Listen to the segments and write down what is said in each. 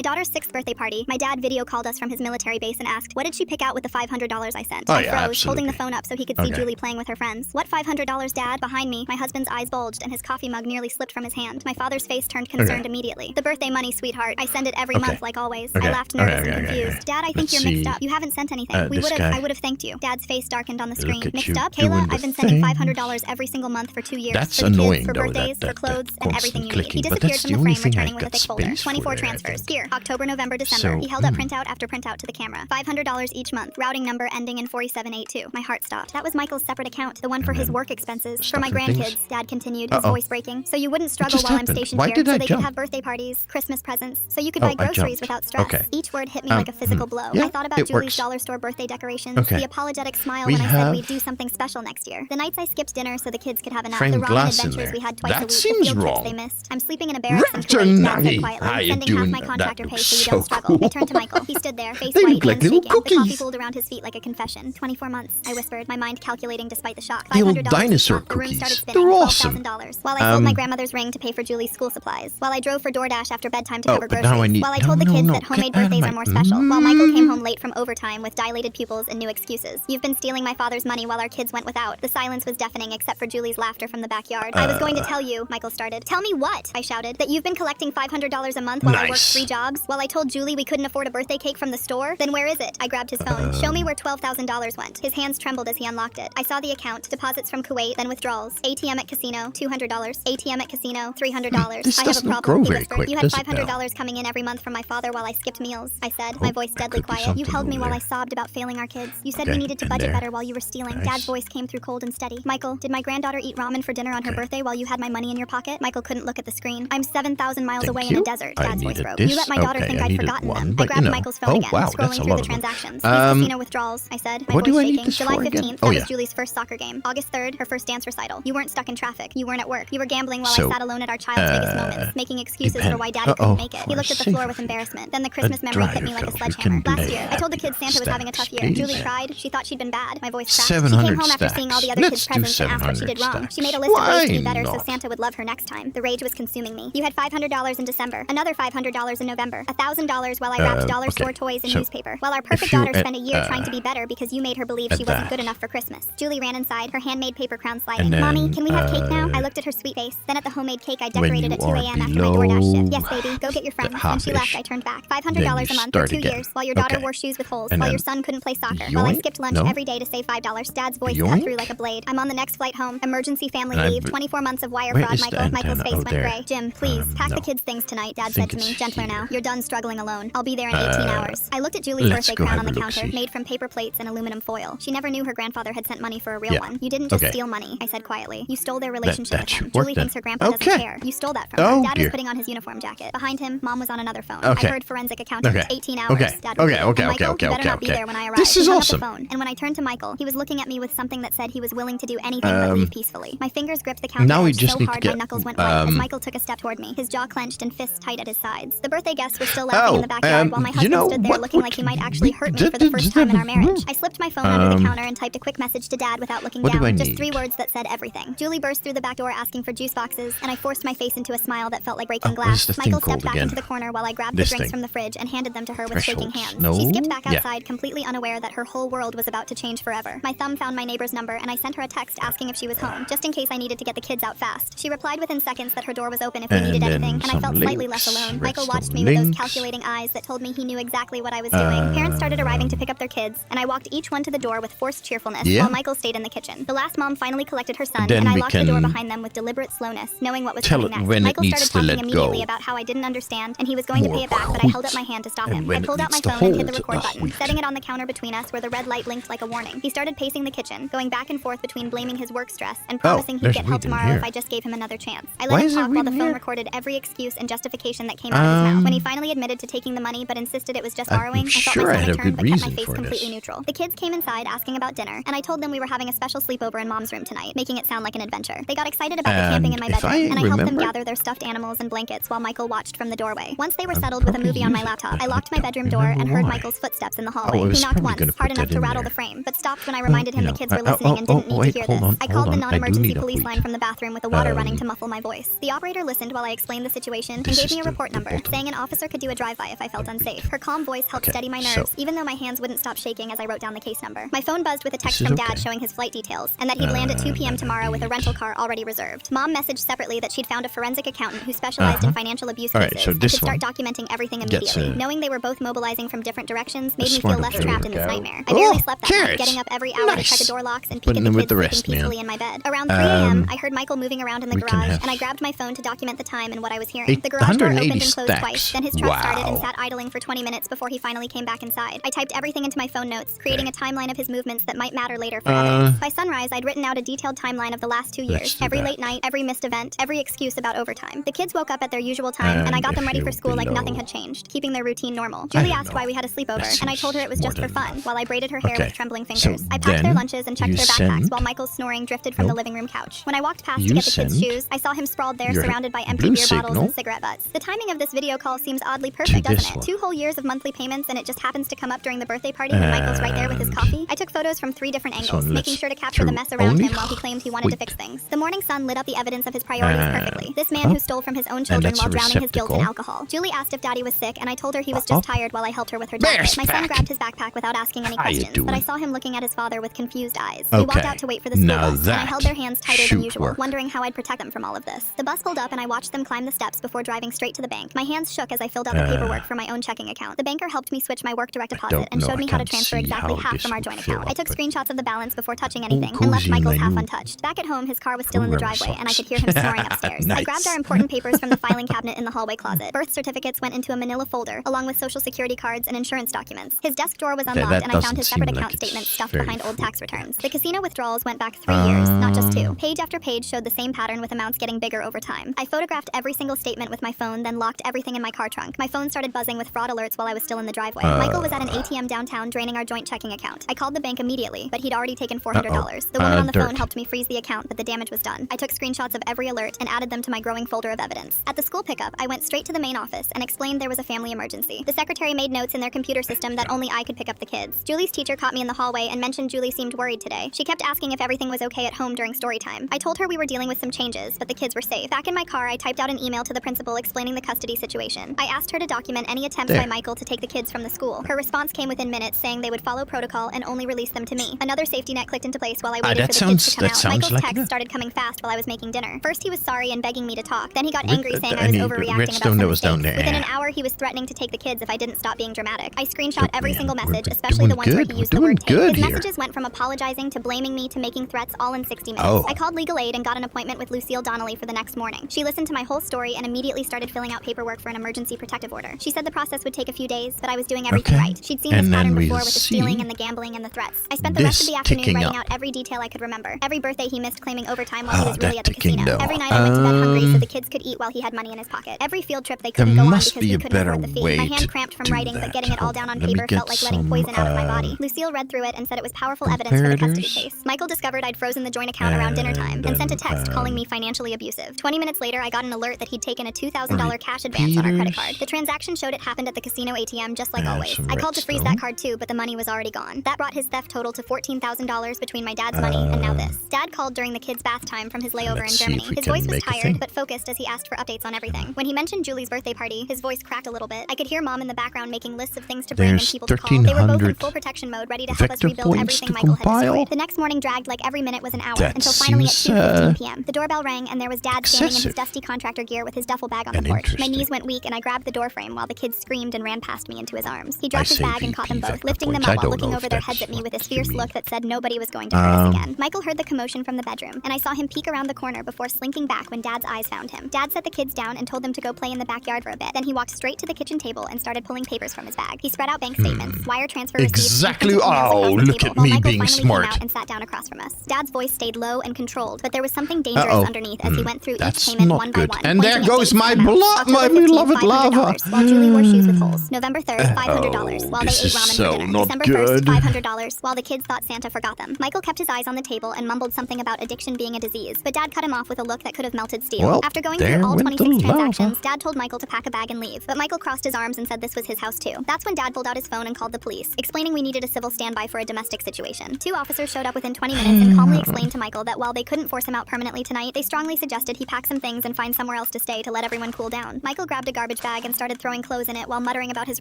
my daughter's 6th birthday party, my dad video called us from his military base and asked, what did she pick out with the $500 I sent? Oh, I yeah, froze, absolutely. holding the phone up so he could see Julie playing with her friends. What $500, Dad? Behind me, my husband's eyes bulged and his coffee mug nearly slipped from his hand. My father's face turned concerned immediately. The birthday money, sweetheart. I send it every month like always. I laughed nervous and confused. Dad, I think you're mixed up. You haven't sent anything. I would have thanked you. Dad's face darkened on the screen. Mixed up? Kayla, I've been sending $500 every single month for 2 years. That's for the annoying, kids, for though, birthdays, that for clothes, and everything you need. clicking, He but disappeared that's from the the only frame, thing I returning with a got thick folder. space 24 for, I transfers. think. Here, October, November, December. So, He held up printout after printout to the camera. $500 each month. Routing number ending in 4782. My heart stopped. That was Michael's separate account, the one for his work expenses. For my grandkids, Dad continued, his voice breaking. So you wouldn't struggle while I'm stationed here, so they could have birthday parties, Christmas presents, so you could buy groceries without stress. Each word hit me like a physical blow. I thought about Julie's dollar store birthday decorations, the apologetic smile when I said we'd do something special next year. The nights I skipped dinner so the kids could have a nap. The ramen adventures we had twice a week. The field trips they missed. I'm sleeping in a barracks in Kuwait, Dad said quietly, sending half my contractor pay so you don't struggle. I turned to Michael. He stood there, face white, hands shaking. The coffee pooled around his feet like a confession. 24 months, I whispered, my mind calculating despite the shock. $500 dinosaur the room started cookies. spinning. They're awesome. $12,000. While I sold my grandmother's ring to pay for Julie's school supplies. While I drove for DoorDash after bedtime to cover but now I groceries. need- While I told the no, kids no, that homemade get out of birthdays my- are more special. While Michael came home late from overtime with dilated pupils and new excuses. You've been stealing my father's money while our kids went without. The silence was deafening except for Julie's laughter from the backyard. I was going to tell you, Michael started. Tell me what? I shouted. That you've been collecting $500 a month while I worked 3 jobs? While I told Julie we couldn't afford a birthday cake from the store? Then where is it? I grabbed his phone. Show me where $12,000 went. His hands trembled as he unlocked it. I saw the account. Deposits from Kuwait, then withdrawals. ATM at casino, $200. ATM at casino, $300. This I have a doesn't problem. grow He very whispered. quick, You had does it now? $500 coming in every month from my father while I skipped meals. I said, my voice deadly could be quiet. You something held me over while I there. sobbed about failing our kids. You said we Okay, needed to in budget there. better while you were stealing. Nice. Dad's voice came through cold and steady. Michael, did my granddaughter eat ramen for dinner on her birthday while you had my money in your pocket? Michael couldn't look at the screen. I'm 7,000 miles away in a desert. I Dad's voice needed broke. this. You let my daughter Okay, think I I'd needed forgotten one, them. I but, grabbed you know. Michael's phone Oh, again, wow, scrolling that's a through lot the of them. transactions. These casino withdrawals, I said. My What do voice I need shaking. this July for again? 15th, Oh, that yeah. was Julie's first soccer game. August 3rd, her first dance recital. You weren't stuck in traffic. You weren't at work. You were gambling while So, I sat alone at our child's biggest moments, making excuses for depend- why Daddy couldn't make it. He looked at the floor with embarrassment. Then the Christmas memory hit me like a sledgehammer. Last year, I told the kids Santa was having a tough year. Please. Julie cried. She thought she'd been bad. My voice cracked. She 700 came home after stacks. seeing all the other Let's kids' do presents and asked what she did 700 wrong. She made a stacks. list of ways to be Why better so not? Santa would love her next time. The rage was consuming me. You had $500 in December, another $500 in November, $1,000 while I wrapped dollar store okay. toys in So, newspaper. While our perfect you're daughter spent a year at, trying to be better because you made her believe at she wasn't that. good enough for Christmas. Julie ran inside, her handmade paper crown sliding. And then, Mommy, can we have cake now? I looked at her sweet face, then at the homemade cake I when decorated you at 2 are a.m. after my below DoorDash shift. Yes, baby, go get your friends. When she left, half-ish, I turned back. then $500 a you month for start 2 again. years, while your daughter Okay. wore shoes with holes, And while then your son couldn't play soccer, while I yoink? skipped lunch No? every day to save $5. Dad's voice cut Yoink? through like a blade. I'm on the next flight home. Emergency family And leave. I've- 24 months of wire Where fraud, is the Michael. Michael's antenna? face Oh, went there. gray. Jim, please, pack the No. kids' things tonight, Dad think said to me, it's gentler now. here. You're done struggling alone. I'll be there in 18 hours. I looked at Julie's let's birthday go crown have on the a counter, look-see. made from paper plates and aluminum foil. She never knew her grandfather had sent money for a real one. You didn't just Okay. steal money, I said quietly. You stole their relationship that with him. should work Julie then. thinks her grandpa doesn't Okay. care. You stole that from her. Oh, Dad dear. was putting on his uniform jacket. Behind him, Mom was on another phone. Okay. I heard forensic accountant. Okay. 18 hours. Okay. Dad Okay, repeated. okay, And Michael, okay, you better okay, not be okay. there when I arrive. This He is hung up awesome. the phone. And when I turned to Michael, he was looking at me with something that said he was willing to do anything but leave peacefully. My fingers gripped the counter Now we edge just so need to hard get, my knuckles went white as Michael took a step toward me, his jaw clenched and fists tight at his sides. The birthday guest was still laughing in the backyard while my you husband know, stood there what looking would like he might we- actually hurt me for the first time in our marriage. I slipped my phone under the counter and typed a quick message to Dad without looking What do I down. Just need? 3 words that said everything. Julie burst through the back door asking for juice boxes, and I forced my face into a smile that felt like breaking what is glass. the thing Michael stepped called back again? into the corner while I grabbed This the drinks thing. from the fridge and handed them to her with shaking Thresholds. hands. No? She skipped back Yeah. outside, completely unaware that her whole world was about to change forever. My thumb found my neighbor's number, and I sent her a text asking if she was home, just in case I needed to get the kids out fast. She replied within seconds that her door was open if we And needed then anything, and I some felt slightly less links. alone. Michael Redstone watched me with those links. calculating eyes that told me he knew exactly what I was doing. Parents started arriving to pick up their kids, and I walked each one to the door with forced cheerfulness Yeah. while Michael stayed in the kitchen. The last mom finally collected her son, Then and I we locked the door can behind them with deliberate slowness, knowing what was tell coming it next. when it Michael needs started to talking let go. immediately about how I didn't understand, and he was going to More pay it back, but I held up wheat. my hand to stop And him. when I pulled it out my needs to phone and hit the hold record the button, wheat. setting it on the counter between us where the red light blinked like a warning. He started pacing the kitchen, going back and forth between blaming his work stress and promising he'd there's get wheat help in tomorrow here. if I just gave him another chance. I Why let him is there talk while wheat the in phone here? recorded every excuse and justification that came out of his mouth. When he finally admitted to taking the money but insisted it was just I'm borrowing, I felt sure my I had a stomach turn good but kept my reason face for completely this. neutral. The kids came inside asking about dinner, and I told them we were having a special sleepover in Mom's room tonight, making it sound like an adventure. They got excited about the camping in my And if bedroom, I and I helped them remember- gather their stuffed animals and blankets while Michael watched from the doorway. Once they were settled with a movie on my laptop, I locked my bedroom door and heard Michael's footsteps in the hallway. I was He knocked probably gonna once, hard put enough that to in rattle there. the frame, but stopped when I reminded him you the know, kids were listening and didn't need wait, to hear hold this. on, I hold called the on. I do non-emergency need a police wheat. line from the bathroom with the water running to muffle my voice. The operator listened while I explained the situation and This gave is me a the report number, bottom. saying an officer officer could do a drive-by if I felt unsafe. Her calm voice helped steady my nerves, even though my hands wouldn't stop shaking as I wrote down the case number. My phone buzzed with a text from Dad showing his flight details, and that he'd land at 2 p.m. tomorrow with a rental car already reserved. Mom messaged separately that she'd found a forensic accountant who specialized in financial abuse cases and could start documenting everything immediately. Knowing they were both mobilizing from different directions made me feel less trapped in this nightmare. I barely slept that night, getting up every hour to check the door locks and peek at the kids sleeping peacefully in my bed. Around 3 a.m., I heard Michael moving around in the garage, and I grabbed my phone to document the time and what I was hearing. The garage door opened and closed twice, then his truck started and sat idling for 20 minutes before he finally came back inside. I typed everything into my phone notes, creating a timeline of his movements that might matter later for evidence. By sunrise, I'd written out a detailed timeline of the last 2 years, every late night, every missed event, every excuse about overtime. The kids woke up at their usual time, and I got them ready for school like nothing had changed, keeping their routine normal. Julie asked why we had a sleepover, and I told her it was just for fun, while I braided her hair with trembling fingers. I packed their lunches and checked their backpacks while Michael's snoring drifted from the living room couch. When I walked past to get the kids' shoes, I saw him sprawled there surrounded by empty beer bottles and cigarette butts. The timing of this video call seems oddly perfect, doesn't it? 2 whole years of monthly payments, and it just happens to come up during the birthday party when Michael's right there with his coffee. I took photos from 3 different angles, making sure to capture the mess around him while he claimed he wanted to fix things. The morning sun lit up the evidence of his priorities perfectly. This man who stole from his own children while drowning his guilt in alcohol. Julie asked if Daddy was sick, and I told her he was just tired while I helped her with her jacket. My son grabbed his backpack without asking any questions, but I saw him looking at his father with confused eyes. We walked out to wait for the school bus, and I held their hands tighter than usual, wondering how I'd protect them from all of this. The bus pulled up, and I watched them climb the steps before driving straight to the bank. My hands shook as I filled out the paperwork for my own checking account. The banker helped me switch my work direct deposit and showed me how to transfer exactly half from our joint account. I took screenshots of the balance before touching anything and left Michael's half untouched. Back at home, his car was still in the driveway, and I could hear him snoring upstairs. I grabbed our important papers from the filing cabinet in the hallway closet. Birth certificates went into a manila folder, along with social security cards and insurance documents. His desk drawer was unlocked, and I found his separate account statements stuffed behind old tax returns. The casino withdrawals went back 3 years, not just 2. Page after page showed the same pattern with amounts getting bigger over time. I photographed every single statement with my phone, then locked everything in my car trunk. My phone started buzzing with fraud alerts while I was still in the driveway. Michael was at an ATM downtown draining our joint checking account. I called the bank immediately, but he'd already taken $400. The woman on the phone helped me freeze the account, but the damage was done. I took screenshots of every alert and added them to my growing folder of evidence. At the school pickup, I went straight to the main office and explained there was a family emergency. The secretary made notes in their computer system that only I could pick up the kids. Julie's teacher caught me in the hallway and mentioned Julie seemed worried today. She kept asking if everything was okay at home during story time. I told her we were dealing with some changes, but the kids were safe. Back in my car, I typed out an email to the principal explaining the custody situation. I asked her to document any attempts by Michael to take the kids from the school. Her response came within minutes, saying they would follow protocol and only release them to me. Another safety net clicked into place while I waited for the kids to come out. Michael's text started coming fast while I was making dinner. First, he was sorry and begging me to talk. Then he got angry, saying I was overreacting about some mistakes. Within an hour, he was threatening to take the kids if I didn't stop being dramatic. I screenshot every single message, especially the ones where he used the word take. His messages went from apologizing to blaming me to making threats all in 60 minutes. I called legal aid and got an appointment with Lucille Donnelly for the next morning. She listened to my whole story and immediately started filling out paperwork for an emergency protective order. She said the process would take a few days, but I was doing everything right. She'd seen this pattern before with the stealing and the gambling and the threats. I spent the rest of the afternoon writing out every detail I could remember. Every birthday he missed claiming overtime while he was really at the casino. Every night I went to bed hungry so the kids could eat while he had money in his pocket. Every field trip they couldn't go on because we couldn't afford the fee. My hand cramped from writing, but getting it all down on paper felt like letting poison out of my body. Lucille read through it and said it was powerful evidence for the custody case. Michael discovered I'd frozen the joint account around dinner time and sent a text calling me financially abusive. 20 minutes later, I got an alert that he'd taken a $2,000 cash advance on our credit card. The transaction showed it happened at the casino ATM just like always. I called to freeze that card too, but the money was already gone. That brought his theft total to $14,000 between my dad's money and now this. Dad called during the kids' bath time from his layover in Germany. His voice was tired, but focused as he asked for updates on everything. When he mentioned Julie's birthday party, his voice cracked a little bit. I could hear Mom in the background making lists of things to bring and people to call. They were both in full protection mode, ready to help us rebuild everything Michael had destroyed. The next morning dragged like every minute was an hour, until finally at 2:15 p.m. The doorbell rang and there was Dad standing in his dusty contractor gear with his duffel bag on the porch. My knees went weak and I grabbed the door frame while the kids screamed and ran past me into his arms. He dropped his bag and caught them both, lifting them up while looking over their heads at me with this fierce look that said nobody was going to hurt us again. Michael heard the commotion from the bedroom, and I saw him peek around the corner before slinking back when Dad's eyes found him. Dad set the kids down and told them to go play in the backyard for a bit. Then he walked straight to the kitchen table and started pulling papers from his bag. He spread out bank statements, wire transfer receipts, exactly. Oh, look at me being smart. Came out and sat down across from us. Dad's voice stayed low and controlled, but there was something dangerous underneath as he went through each payment one by one. And there goes my my beloved lava. While Julie wore shoes with holes. November 3rd, $500. While they ate ramen for dinner. December 1st, $500. While the kids thought Santa forgot them. Michael kept his eyes on the table and mumbled something about addiction being a disease, but Dad cut him off with a look that could have melted steel. Well, after going through all 26 transactions, Dad told Michael to pack a bag and leave, but Michael crossed his arms and said this was his house too. That's when Dad pulled out his phone and called the police, explaining we needed a civil standby for a domestic situation. 2 officers showed up within 20 minutes and calmly explained to Michael that while they couldn't force him out permanently tonight, they strongly suggested he pack some things and find somewhere else to stay to let everyone cool down. Michael grabbed a garbage garbage bag and started throwing clothes in it while muttering about his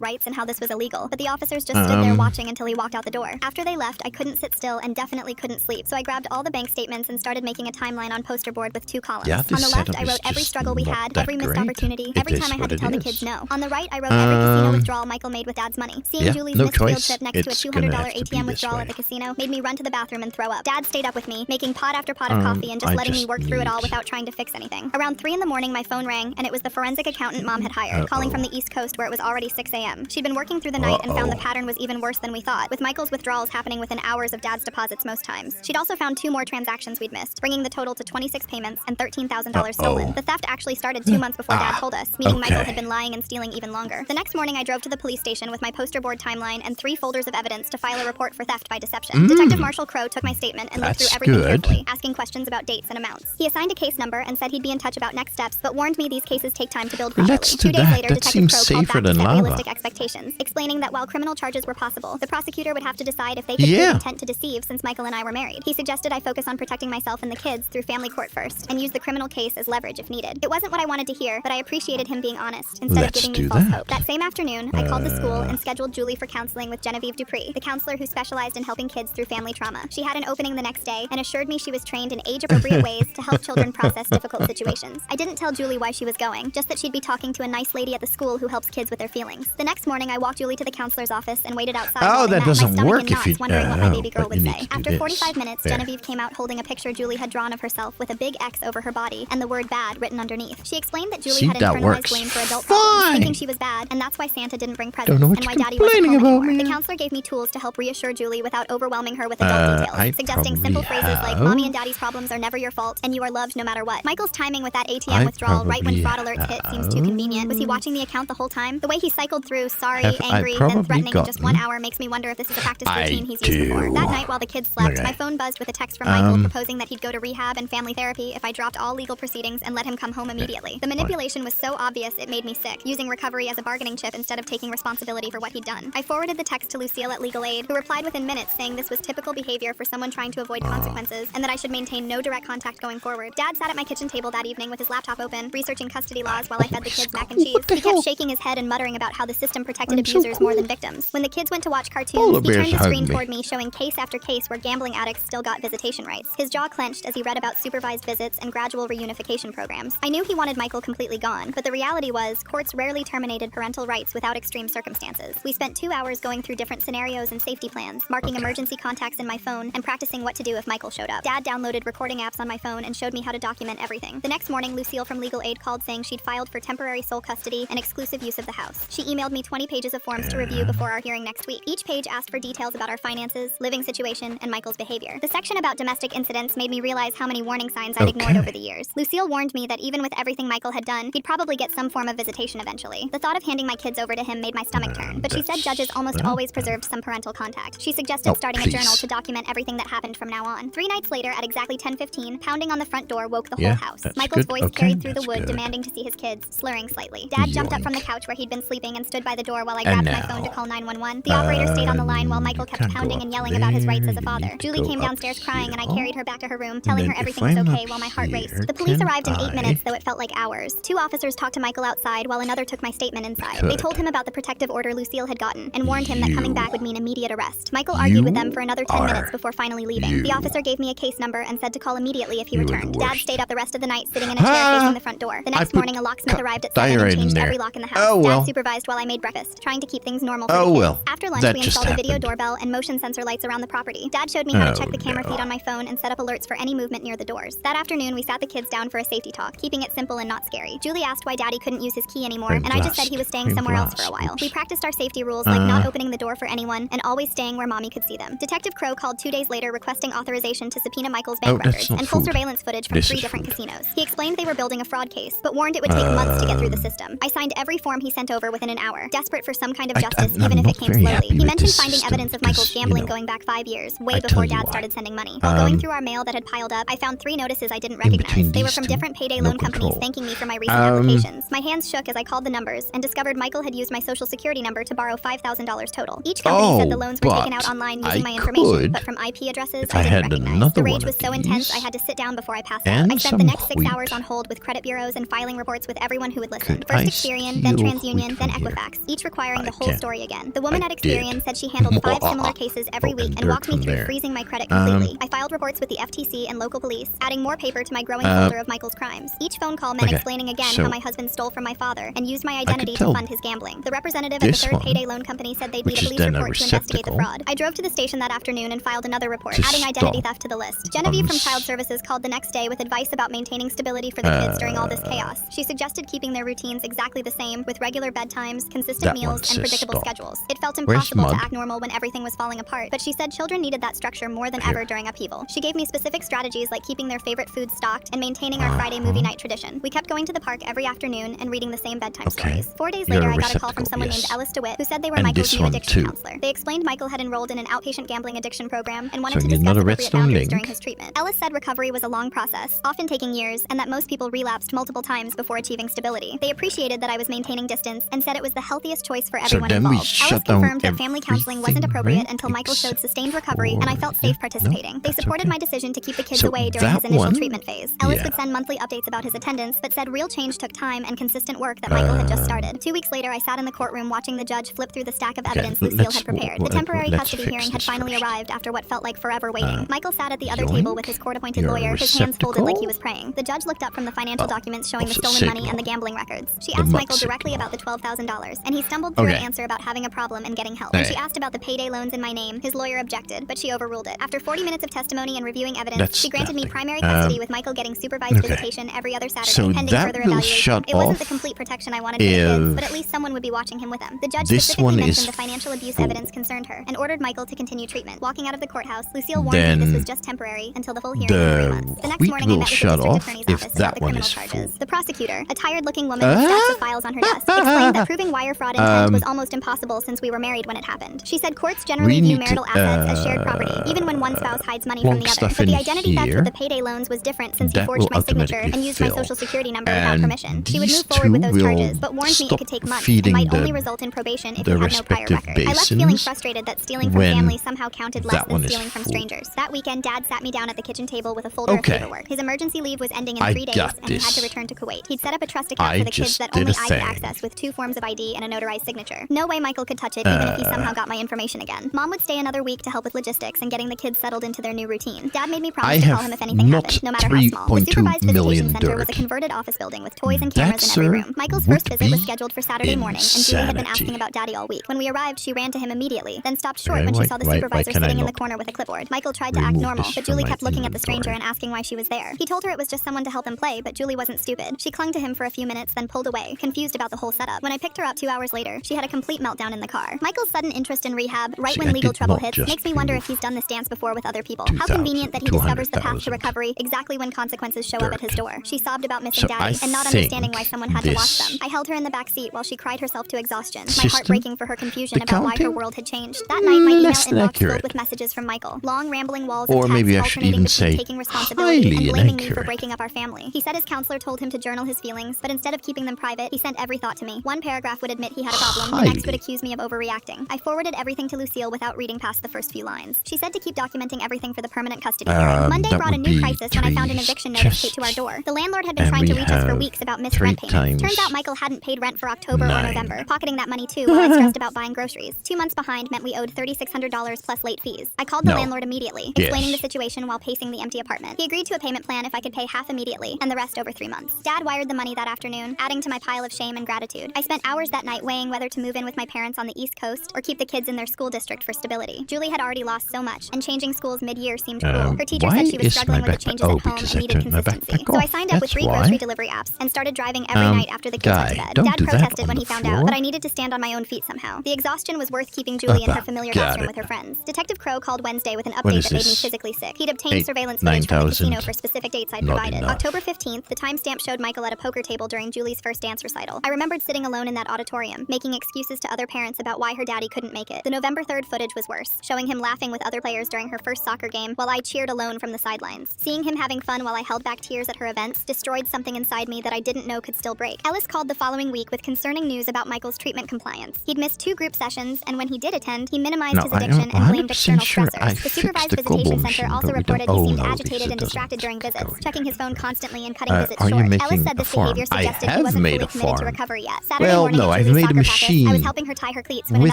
rights and how this was illegal. But the officers just stood there watching until he walked out the door. After they left, I couldn't sit still and definitely couldn't sleep. So I grabbed all the bank statements and started making a timeline on poster board with 2 columns. Yeah, On the left, I wrote every struggle we had, every missed opportunity, every time I had to tell the kids no. On the right, I wrote every casino withdrawal Michael made with Dad's money. Seeing Julie's missed field trip next to a $200 ATM withdrawal at the casino made me run to the bathroom and throw up. Dad stayed up with me, making pot after pot of coffee and just letting me work through it all without trying to fix anything. Around 3 in the morning, my phone rang, and it was the forensic accountant Mom had hired, calling from the East Coast where it was already 6 a.m. She'd been working through the night and found the pattern was even worse than we thought, with Michael's withdrawals happening within hours of Dad's deposits most times. She'd also found 2 more transactions we'd missed, bringing the total to 26 payments and $13,000 stolen. The theft actually started 2 months before Dad told us, meaning Michael had been lying and stealing even longer. The next morning, I drove to the police station with my poster board timeline and 3 folders of evidence to file a report for theft by deception. Detective Marshall Crow took my statement and looked through everything carefully, asking questions about dates and amounts. He assigned a case number and said he'd be in touch about next steps, but warned me these cases take time to build properly. 2 days later, Detective Crow called back to set realistic expectations, explaining that while criminal charges were possible, the prosecutor would have to decide if they could prove intent to deceive since Michael and I were married. He suggested I focus on protecting myself and the kids through family court first, and use the criminal case as leverage if needed. It wasn't what I wanted to hear, but I appreciated him being honest, instead of giving me false hope. That same afternoon, I called the school and scheduled Julie for counseling with Genevieve Dupree, the counselor who specialized in helping kids through family trauma. She had an opening the next day and assured me she was trained in age-appropriate ways to help children process difficult situations. I didn't tell Julie why she was going, just that she'd be talking to a nice lady at the school who helps kids with their feelings. The next morning, I walked Julie to the counselor's office and waited outside. Oh, that doesn't work if you... wondering what my baby girl would say. After 45 minutes, Genevieve came out holding a picture Julie had drawn of herself with a big X over her body and the word bad written underneath. She explained that Julie had internalized blame for adult problems, thinking she was bad, and that's why Santa didn't bring presents and why Daddy wasn't home anymore. The counselor gave me tools to help reassure Julie without overwhelming her with adult details, suggesting simple phrases like, Mommy and Daddy's problems are never your fault, and you are loved no matter what. Michael's timing with that ATM withdrawal right when fraud alerts hit seems too convenient. Was he watching the account the whole time? The way he cycled through sorry, angry, then threatening in just 1 hour makes me wonder if this is a practice routine he's used before. That night while the kids slept, my phone buzzed with a text from Michael proposing that he'd go to rehab and family therapy if I dropped all legal proceedings and let him come home immediately. The manipulation was so obvious it made me sick, using recovery as a bargaining chip instead of taking responsibility for what he'd done. I forwarded the text to Lucille at Legal Aid, who replied within minutes saying this was typical behavior for someone trying to avoid consequences and that I should maintain no direct contact going forward. Dad sat at my kitchen table that evening with his laptop open, researching custody laws while I fed the kids mac and cheese. He kept shaking his head and muttering about how the system protected abusers more than victims. When the kids went to watch cartoons, he turned the screen toward me, showing case after case where gambling addicts still got visitation rights. His jaw clenched as he read about supervised visits and gradual reunification programs. I knew he wanted Michael completely gone, but the reality was courts rarely terminated parental rights without extreme circumstances. We spent 2 hours going through different scenarios and safety plans, marking emergency contacts in my phone and practicing what to do if Michael showed up. Dad downloaded recording apps on my phone and showed me how to document everything. The next morning, Lucille from Legal Aid called saying she'd filed for temporary sole custody and exclusive use of the house. She emailed me 20 pages of forms to review before our hearing next week. Each page asked for details about our finances, living situation, and Michael's behavior. The section about domestic incidents made me realize how many warning signs I'd ignored over the years. Lucille warned me that even with everything Michael had done, he'd probably get some form of visitation eventually. The thought of handing my kids over to him made my stomach turn, but she said judges almost always preserved some parental contact. She suggested starting a journal to document everything that happened from now on. 3 nights later, at exactly 10:15, pounding on the front door woke the whole house. Michael's voice carried through the wood, demanding to see his kids, slurring slightly. Dad jumped up from the couch where he'd been sleeping and stood by the door while I grabbed my phone to call 911. The operator stayed on the line while Michael kept pounding and yelling about his rights as a father. Julie came downstairs crying, and I carried her back to her room, telling her everything was okay while my heart raced. The police arrived in 8 minutes, though it felt like hours. 2 officers talked to Michael outside while another took my statement inside. They told him about the protective order Lucille had gotten and warned him that coming back would mean immediate arrest. Michael argued with them for another 10 minutes before finally leaving. The officer gave me a case number and said to call immediately if he returned. Dad stayed up the rest of the night sitting in a chair facing the front door. The next morning, a locksmith arrived at 7 and changed every lock in the house. Dad supervised while I made breakfast, trying to keep things normal for the kids. After lunch, we installed a video doorbell and motion sensor lights around the property. Dad showed me how to check the camera feed on my phone and set up alerts for any movement near the doors. That afternoon, we sat the kids down for a safety talk, keeping it simple and not scary. Julie asked why Daddy couldn't use his key anymore, and I just said he was staying somewhere else for a while. We practiced our safety rules like not opening the door for anyone and always staying where Mommy could see them. Detective Crow called 2 days later requesting authorization to subpoena Michael's bank records and pull surveillance footage from 3 different casinos. He explained they were building a fraud case, but warned it would take months to get through the system. I signed every form he sent over within an hour, desperate for some kind of justice, even if it came slowly. He mentioned finding evidence of Michael's gambling going back 5 years, way before Dad started sending money. While going through our mail that had piled up, I found 3 notices I didn't recognize. They were from different payday loan companies thanking me for my recent applications. My hands shook as I called the numbers and discovered Michael had used my social security number to borrow $5,000 total. Each company said the loans were taken out online using my information, but from IP addresses I didn't recognize. The rage was so intense I had to sit down before I passed out. I spent the next 6 hours on hold with credit bureaus and filing reports with everyone who would listen. did First I Experian, then steal TransUnion, wheat then from here? Equifax, each requiring the whole can't. story again. The woman I at Experian did. said she handled 5 similar cases every week and walked me from through there. freezing my credit completely. I filed reports with the FTC and local police, adding more paper to my growing folder of Michael's crimes. Each phone call meant explaining again how my husband stole from my father and used my identity to fund his gambling. The representative at the third payday loan company said they'd need a police report to investigate the fraud. I drove to the station that afternoon and filed another report, adding identity theft to the list. Genevieve from Child Services called the next day with advice about maintaining stability for the kids during all this chaos. She suggested keeping their routines exactly the same, with regular bedtimes, consistent meals, and predictable schedules. It felt impossible to act normal when everything was falling apart, but she said children needed that structure more than ever during upheaval. She gave me specific strategies like keeping their favorite foods stocked and maintaining our Friday movie night tradition. We kept going to the park every afternoon and reading the same bedtime stories. 4 days later, I got a call from someone named Ellis DeWitt, who said they were Michael's new addiction counselor. They explained Michael had enrolled in an outpatient gambling addiction program and wanted to discuss appropriate boundaries during his treatment. Ellis said recovery was a long process, often taking years, and that most people relapsed multiple times before achieving stability. They appreciated that I was maintaining distance and said it was the healthiest choice for everyone involved. Ellis confirmed that family counseling wasn't appropriate until Michael showed sustained recovery, and I felt safe participating. They supported my decision to keep the kids away during his initial treatment phase. Ellis would send monthly updates about his attendance, but said real change took time and consistent work that Michael had just started. 2 weeks later, I sat in the courtroom watching the judge flip through the stack of evidence Lucille had prepared. The temporary custody hearing had finally arrived after what felt like forever waiting. Michael sat at the other table with his court-appointed lawyer, his hands folded like he was praying. The judge looked up from the financial documents showing the stolen money and the gambling records. She asked Michael directly about the $12,000, and he stumbled through an answer about having a problem and getting help. When she asked about the payday loans in my name, his lawyer objected, but she overruled it. After 40 minutes of testimony and reviewing evidence, she granted me primary custody with Michael getting supervised visitation every other Saturday, pending further evaluation. It wasn't the complete protection I wanted for the kids, but at least someone would be watching him with them. The judge specifically mentioned the financial abuse evidence concerned her and ordered Michael to continue treatment. Walking out of the courthouse, Lucille warned me this was just temporary until the full hearing in 3 months. The next morning, I met with the district attorney's office about the criminal charges. The prosecutor, a tired-looking woman with stacks of files on her desk, explained that proving wire fraud intent was almost impossible since we were married when it happened. She said courts generally view marital assets as shared property, even when one spouse hides money from the other. But the identity theft with the payday loans was different since he forged my signature and used my social security number without permission. She would move forward with those charges, but warned me it could take months and might only result in probation if he had no prior record. I left feeling frustrated that stealing from family somehow counted less than stealing from strangers. That weekend, Dad sat me down at the kitchen table with a folder of paperwork. His emergency leave was ending in 3 days, and he had to return to Kuwait. He'd set up a trust account for the kids that only I could access with 2 forms of ID and a notarized signature. No way Michael could touch it, even if he somehow got my information again. Mom would stay another week to help with logistics and getting the kids settled into their new routine. Dad made me promise to call him if anything happened, no matter how small. The supervised visitation center was a converted office building with toys and cameras in every room. Michael's first visit was scheduled for Saturday morning, and Julie had been asking about Daddy all week. When we arrived, she ran to him immediately, then stopped short when she saw the supervisor sitting in the corner with a clipboard. Michael tried to act normal, but Julie kept looking at the stranger and asking why she was there. He told her it was just someone to help him play, but Julie wasn't stupid. She clung to him for a few minutes, then pulled away, confused about the whole setup. When I picked her up 2 hours later, she had a complete meltdown in the car. Michael's sudden interest in rehab, right when legal trouble hits, makes me wonder if he's done this dance before with other people. How convenient that he discovers the path to recovery exactly when consequences show up at his door. She sobbed about missing Daddy and not understanding why someone had to watch them. I held her in the back seat while she cried herself to exhaustion, my heart breaking for her confusion about why her world had changed. That night, my email inbox filled with messages from Michael. Long, rambling walls of text alternating between taking responsibility and blaming me for breaking up our family. He said his counselor told him to journal his feelings, but instead of keeping them private, he sent every thought to me. One paragraph would admit he had a problem, the next would accuse me of overreacting. I forwarded everything to Lucille without reading past the first few lines. She said to keep documenting everything for the permanent custody hearing. Monday brought a new crisis when I found an eviction notice taped to our door. The landlord had been trying to reach us for weeks about missed rent payments. Turns out Michael hadn't paid rent for October or November, pocketing that money too while I stressed about buying groceries. 2 months behind meant we owed $3,600 plus late fees. I called the landlord immediately, explaining the situation while pacing the empty apartment. He agreed to a payment plan if I could pay half immediately and the rest over 3 months. Dad wired the money that afternoon, adding to my pile of shame and gratitude. I spent hours that night weighing whether to move in with my parents on the East Coast or keep the kids in their school district for stability. Julie had already lost so much, and changing schools mid-year seemed cruel. Her teacher said she was struggling with the changes at home and needed consistency. So I signed up with 3 grocery delivery apps and started driving every night after the kids went to bed. Dad protested when he found out, but I needed to stand on my own feet somehow. The exhaustion was worth keeping Julie in her familiar house room with her friends. Detective Crow called Wednesday with an update that made me physically sick. He'd obtained surveillance footage from the casino for specific dates I'd provided. October 15th, the timestamp showed Michael at a poker table during Julie's first dance recital. I remembered sitting alone in that auditorium, making excuses to other parents about why her daddy couldn't make it. The November 3rd footage was worse, showing him laughing with other players during her first soccer game while I cheered alone from the sidelines. Seeing him having fun while I held back tears at her events destroyed something inside me that I didn't know could still break. Ellis called the following week with concerning news about Michael's treatment compliance. He'd missed 2 group sessions, and when he did attend, he minimized his addiction and blamed external stressors. The supervised visitation center also reported he seemed agitated and distracted during visits, checking his phone constantly and cutting visits short. Ellis said this behavior suggested he wasn't wasn't made fully a committed to farm. recovery yet. Saturday Well, morning no, at I've Julie's made a soccer practice, machine I was helping her tie her cleats when with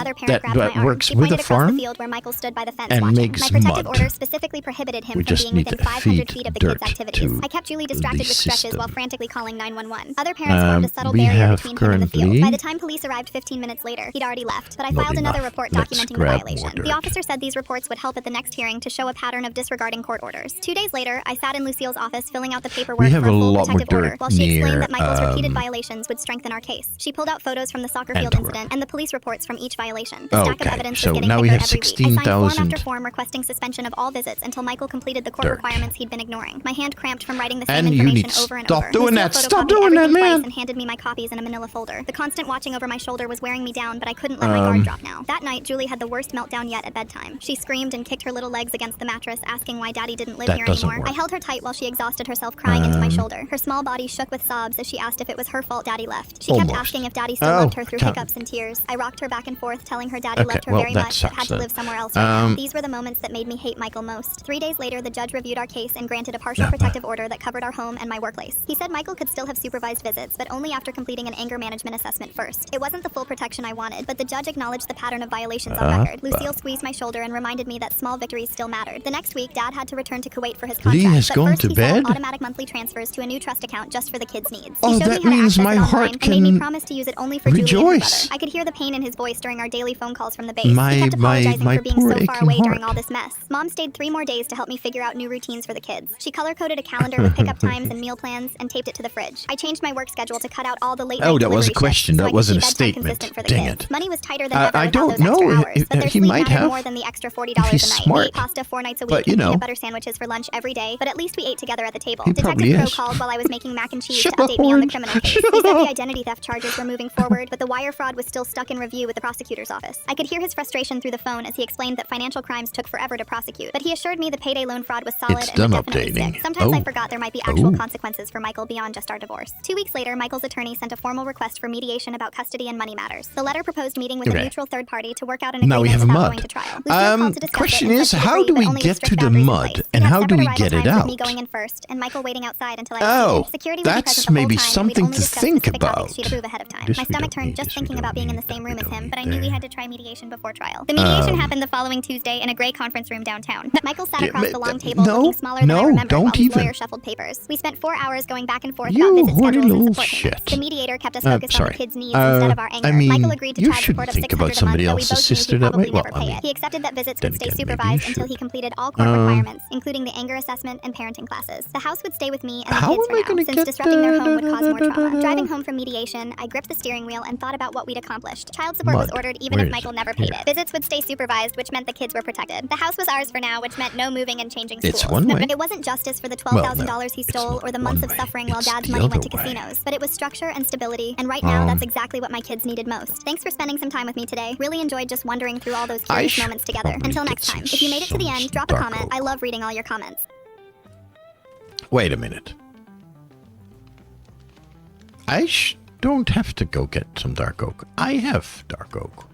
another parent that grabbed my arm. works She with a pointed across farm the field where Michael stood by the fence and watching. makes My protective mud. order specifically prohibited him We from just being need within to 500 feed feet of the dirt kids' activities. to I kept Julie distracted the with stretches system. while frantically calling 911. Other parents formed a subtle We barrier have between him and the field. currently- By the time police arrived 15 minutes later, he'd already left, but I Not filed another enough. report Let's documenting the grab violation. more The dirt. officer said these reports would help at the next hearing to show a pattern of disregarding court orders. 2 days later, I sat in Lucille's office filling out the paperwork We have for a a full lot more protective order, dirt while she explained near, that Michael's repeated violations would strengthen our case. She pulled out photos from the soccer field Antwerp. incident and the police reports from each violation. The stack of Okay, evidence so was getting now we bigger have every week. I signed form 16,000 after form requesting suspension of all visits until Michael completed the court dirt. requirements he'd been ignoring. My hand cramped from writing the same And you information need to over and stop over. doing Lucille that. Stop photocopied doing that, everything twice man. and handed me my copies in a manila folder. The constant watching over my shoulder was wearing me down, but I couldn't let my guard drop now. That night, Julie had the worst meltdown yet at bedtime. She screamed and kicked her little legs against the mattress, asking why Daddy didn't live That here doesn't anymore. work. I held her tight while she exhausted herself, crying into my shoulder. Her small body shook with sobs as she asked if it was her fault Daddy left. She kept Almost. asking if Daddy still Oh, loved her through count. hiccups and tears. I rocked her back and forth, telling her Daddy Okay, loved her well, very that much, but sucks had to then. live somewhere else right now. These were the moments that made me hate Michael most. 3 days later, the judge reviewed our case and granted a partial protective order that covered our home and my workplace. He said Michael could still have supervised visits, but only after completing an anger management assessment first. It wasn't the full protection I wanted, but the judge acknowledged the pattern of violations on record. Lucille squeezed my shoulder and reminded me that small victories still mattered. The next week, Dad had to return to Kuwait for his contract. Lee has but gone first to he set up bed? automatic monthly transfers to a new trust account just for the kids' needs. Oh, He showed that me how to means access my it online heart and made me can promise to use it only for Julie and her rejoice. brother. I could hear the pain in his voice during our daily phone calls from the base. My- he kept apologizing my for being poor so far aching away during heart. all this mess. Mom stayed 3 more days to help me figure out new routines for the kids. She color-coded a calendar with pickup times and meal plans and taped it to the fridge. I changed my work schedule to cut out all the late night Oh, that was a delivery question. shifts so That I could wasn't keep a bedtime statement. consistent for the Dang kids. it. Money was tighter than I ever without don't those know. extra hours, but their He sleep might mattered have. more than the extra $40 He's a night. smart. We ate pasta 4 nights a But, week you and know. peanut butter sandwiches for lunch every day, but at least we ate together at the table. He Detective probably Crow is. called while I was making mac and cheese Shut to up, update me on the Orange. criminal case. He said the identity theft charges were moving forward, but the wire fraud was still stuck in review with the prosecutor's office. I could hear his frustration through the phone as he explained that financial crimes took forever to prosecute, but he assured me the payday loan fraud was solid It's and done would definitely updating. stick. Sometimes I Oh. forgot there might be actual Oh. consequences for Michael beyond just our divorce. 2 weeks later, Michael's attorney sent a formal request for mediation about custody and money matters. The letter proposed meeting with a Okay. neutral third party to work out an Now we agreement have without mud. going to trial. Lucille called to discuss Question it and is, said she'd how agree, do but we only with get strict to the boundaries in mud, place. and We'd have how do separate we arrival get it times with me out? going in first and Michael waiting outside until I was Oh, seated. Security would be that's present the whole maybe time, and we'd something only to discuss think specific topics about. she'd approve ahead of time. This My we stomach don't turned need, just this we thinking don't about being in need, the same that room we as don't him, need but I knew we there. had to try mediation before trial. The mediation happened the following Tuesday in a gray conference room downtown. Michael sat across the long table, no, looking smaller than I no, remembered, while don't his even. lawyer shuffled papers. We spent 4 hours going back and forth You about visit horny schedules and little support shit. payments. The mediator kept us focused on sorry. the kids' needs instead of our anger. I mean, Michael agreed to you child support shouldn't of think about $600 a month, somebody though we else's both knew sister he'd that probably way. Well, never I pay mean, it. He accepted that visits then would stay again, maybe you supervised until should. he completed all court requirements, including the anger assessment and parenting classes. The house would stay with me and the How kids am I for gonna now, since get disrupting their home would cause more the- trauma. Driving home from mediation, I gripped the steering wheel and thought about what we'd accomplished. Child support was Mud. ordered even Where if is Michael it? never paid Here. it. Visits would stay supervised, which meant the kids were protected. The house was ours for now, which meant no moving and changing schools. It's one way. It wasn't justice for the Well, $12,000 he it's stole not or the one months of way. suffering while It's Dad's the money went to other way. casinos, but it was structure and stability, and right now that's exactly what my kids needed most. Thanks for spending some time with me today. Really enjoyed just wandering through all those I curious should moments together. probably Until get next some time, if you made it to the end, drop a dark comment. oak. I love reading all your comments. Wait a minute. I don't have to go get some dark oak. I have dark oak.